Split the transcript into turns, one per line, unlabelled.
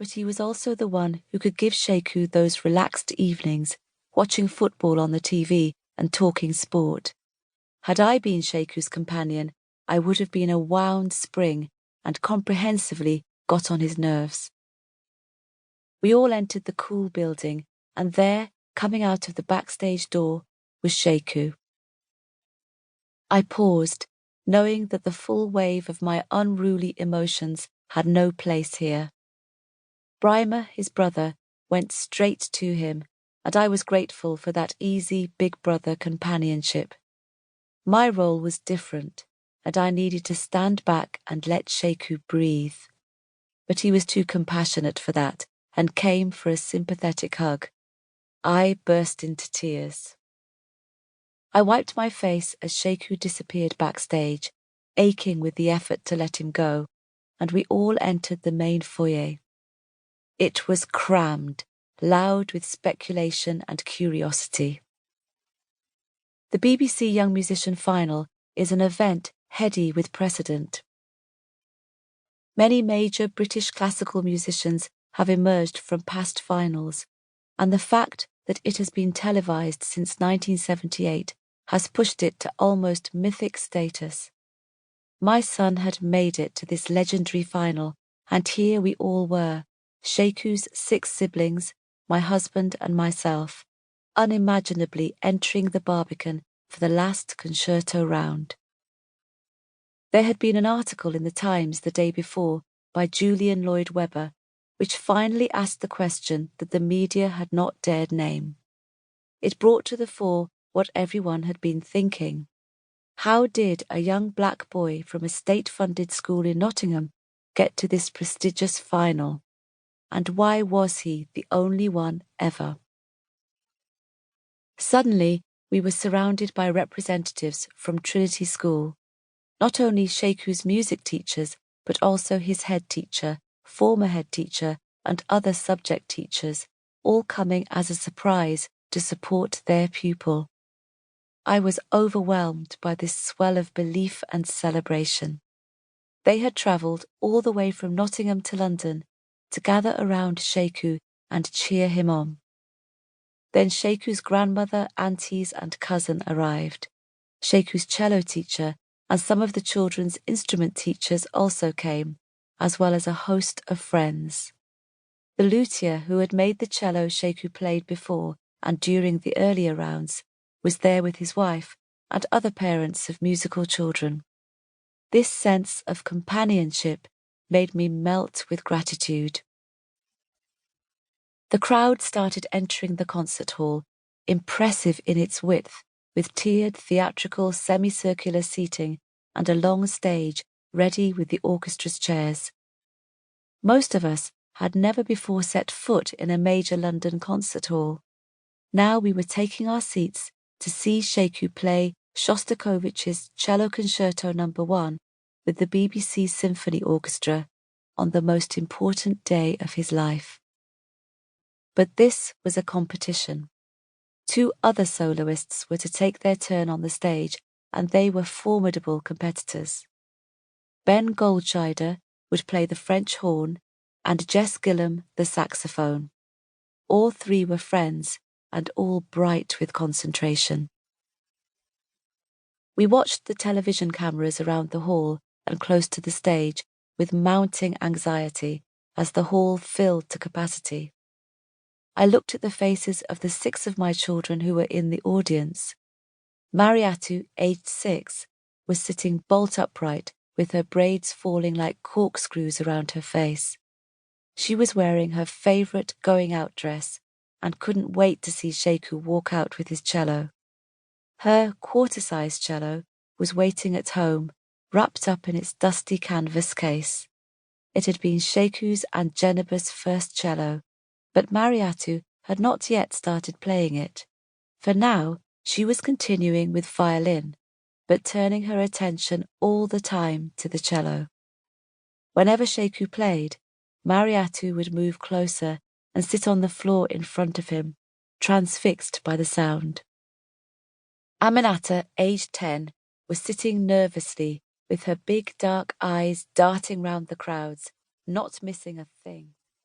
but he was also the one who could give Sheku those relaxed evenings, watching football on the TV and talking sport. Had I been Sheku's companion, I would have been a wound spring and comprehensively got on his nerves. We all entered the cool building, and there, coming out of the backstage door, was Sheku. I paused, knowing that the full wave of my unruly emotions had no place here. Brymer, his brother, went straight to him, and I was grateful for that easy big brother companionship. My role was different, and I needed to stand back and let Sheku breathe. But he was too compassionate for that, and came for a sympathetic hug. I burst into tears. I wiped my face as Sheku disappeared backstage, aching with the effort to let him go, and we all entered the main foyer. It was crammed, loud with speculation and curiosity. The BBC Young Musician Final is an event heady with precedent. Many major British classical musicians have emerged from past finals, and the fact that it has been televised since 1978 has pushed it to almost mythic status. My son had made it to this legendary final, and here we all were, Sheku's 6 siblings, my husband and myself, unimaginably entering the Barbican for the last concerto round. There had been an article in the Times the day before by Julian Lloyd-Webber, which finally asked the question that the media had not dared name. It brought to the fore what everyone had been thinking. How did a young black boy from a state-funded school in Nottingham get to this prestigious final? And why was he the only one ever? Suddenly, we were surrounded by representatives from Trinity School, not only Sheku's music teachers, but also his head teacher, former head teacher, and other subject teachers, all coming as a surprise to support their pupil. I was overwhelmed by this swell of belief and celebration. They had travelled all the way from Nottingham to London to gather around Sheku and cheer him on. Then Sheku's grandmother, aunties and cousin arrived. Sheku's cello teacher and some of the children's instrument teachers also came, as well as a host of friends. The luthier who had made the cello Sheku played before and during the earlier rounds was there with his wife and other parents of musical children. This sense of companionship made me melt with gratitude. The crowd started entering the concert hall, impressive in its width, with tiered theatrical semicircular seating and a long stage ready with the orchestra's chairs. Most of us had never before set foot in a major London concert hall. Now we were taking our seats to see Sheku play Shostakovich's Cello Concerto No. 1 with the BBC Symphony Orchestra on the most important day of his life. But this was a competition. 2 other soloists were to take their turn on the stage, and they were formidable competitors. Ben Goldscheider would play the French horn, and Jess Gillam the saxophone. All 3 were friends, and all bright with concentration. We watched the television cameras around the hall and close to the stage with mounting anxiety as the hall filled to capacity. I looked at the faces of the 6 of my children who were in the audience. Mariatu, aged 6, was sitting bolt upright with her braids falling like corkscrews around her face. She was wearing her favourite going-out dress and couldn't wait to see Sheku walk out with his cello. Her quarter-sized cello was waiting at home, wrapped up in its dusty canvas case. It had been Sheku's and Jeneba's first cello, but Mariatu had not yet started playing it. For now, she was continuing with violin, but turning her attention all the time to the cello. Whenever Sheku played, Mariatu would move closer and sit on the floor in front of him, transfixed by the sound. Aminata, aged 10, was sitting nervously with her big dark eyes darting round the crowds, not missing a thing.